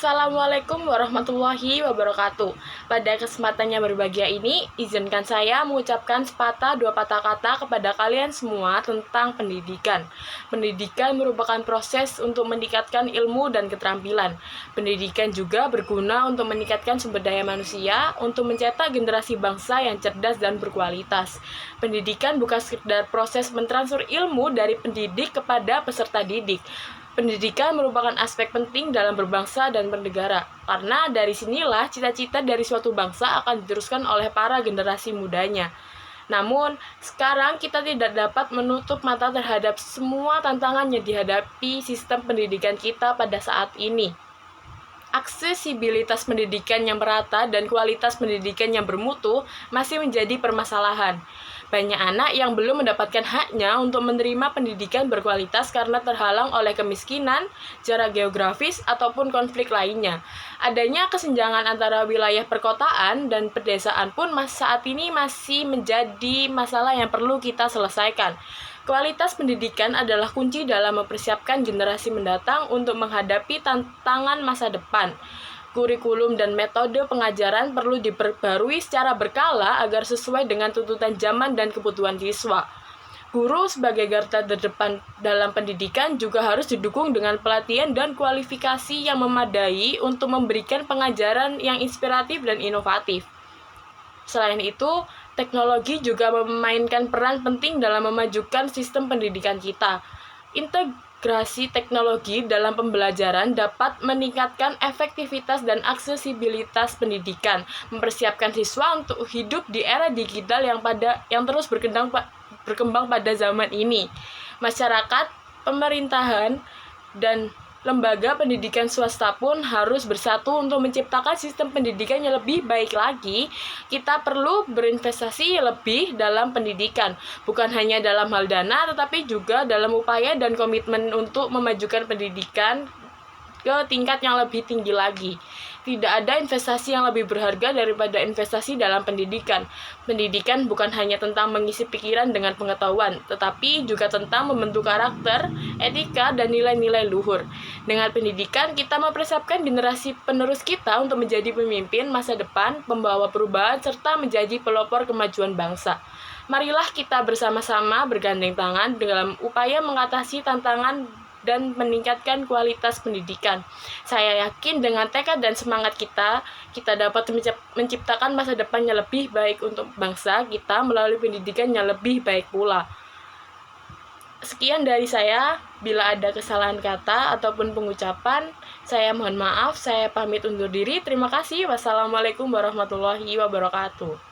Assalamualaikum warahmatullahi wabarakatuh. Pada kesempatan yang berbahagia ini, izinkan saya mengucapkan sepatah dua patah kata kepada kalian semua tentang pendidikan. Pendidikan merupakan proses untuk meningkatkan ilmu dan keterampilan. Pendidikan juga berguna untuk meningkatkan sumber daya manusia, untuk mencetak generasi bangsa yang cerdas dan berkualitas. Pendidikan bukan sekedar proses mentransfer ilmu dari pendidik kepada peserta didik. Pendidikan merupakan aspek penting dalam berbangsa dan bernegara, karena dari sinilah cita-cita dari suatu bangsa akan diteruskan oleh para generasi mudanya. Namun, sekarang kita tidak dapat menutup mata terhadap semua tantangan yang dihadapi sistem pendidikan kita pada saat ini. Aksesibilitas pendidikan yang merata dan kualitas pendidikan yang bermutu masih menjadi permasalahan. Banyak anak yang belum mendapatkan haknya untuk menerima pendidikan berkualitas karena terhalang oleh kemiskinan, jarak geografis, ataupun konflik lainnya. Adanya kesenjangan antara wilayah perkotaan dan pedesaan pun saat ini masih menjadi masalah yang perlu kita selesaikan. Kualitas pendidikan adalah kunci dalam mempersiapkan generasi mendatang untuk menghadapi tantangan masa depan. Kurikulum dan metode pengajaran perlu diperbarui secara berkala agar sesuai dengan tuntutan zaman dan kebutuhan siswa. Guru sebagai garda terdepan dalam pendidikan juga harus didukung dengan pelatihan dan kualifikasi yang memadai untuk memberikan pengajaran yang inspiratif dan inovatif. Selain itu, teknologi juga memainkan peran penting dalam memajukan sistem pendidikan kita. Integrasi teknologi dalam pembelajaran dapat meningkatkan efektivitas dan aksesibilitas pendidikan, mempersiapkan siswa untuk hidup di era digital yang terus berkembang pada zaman ini. Masyarakat, pemerintahan, dan lembaga pendidikan swasta pun harus bersatu untuk menciptakan sistem pendidikan yang lebih baik lagi. Kita perlu berinvestasi lebih dalam pendidikan, bukan hanya dalam hal dana, tetapi juga dalam upaya dan komitmen untuk memajukan pendidikan ke tingkat yang lebih tinggi lagi. Tidak ada investasi yang lebih berharga daripada investasi dalam pendidikan. Pendidikan bukan hanya tentang mengisi pikiran dengan pengetahuan, tetapi juga tentang membentuk karakter, etika, dan nilai-nilai luhur. Dengan pendidikan, kita mempersiapkan generasi penerus kita untuk menjadi pemimpin masa depan, pembawa perubahan, serta menjadi pelopor kemajuan bangsa. Marilah kita bersama-sama bergandeng tangan dalam upaya mengatasi tantangan dan meningkatkan kualitas pendidikan. Saya yakin dengan tekad dan semangat kita dapat menciptakan masa depan yang lebih baik untuk bangsa kita melalui pendidikan yang lebih baik pula. Sekian dari saya. Bila ada kesalahan kata ataupun pengucapan, saya mohon maaf. Saya pamit undur diri. Terima kasih. Wassalamualaikum warahmatullahi wabarakatuh.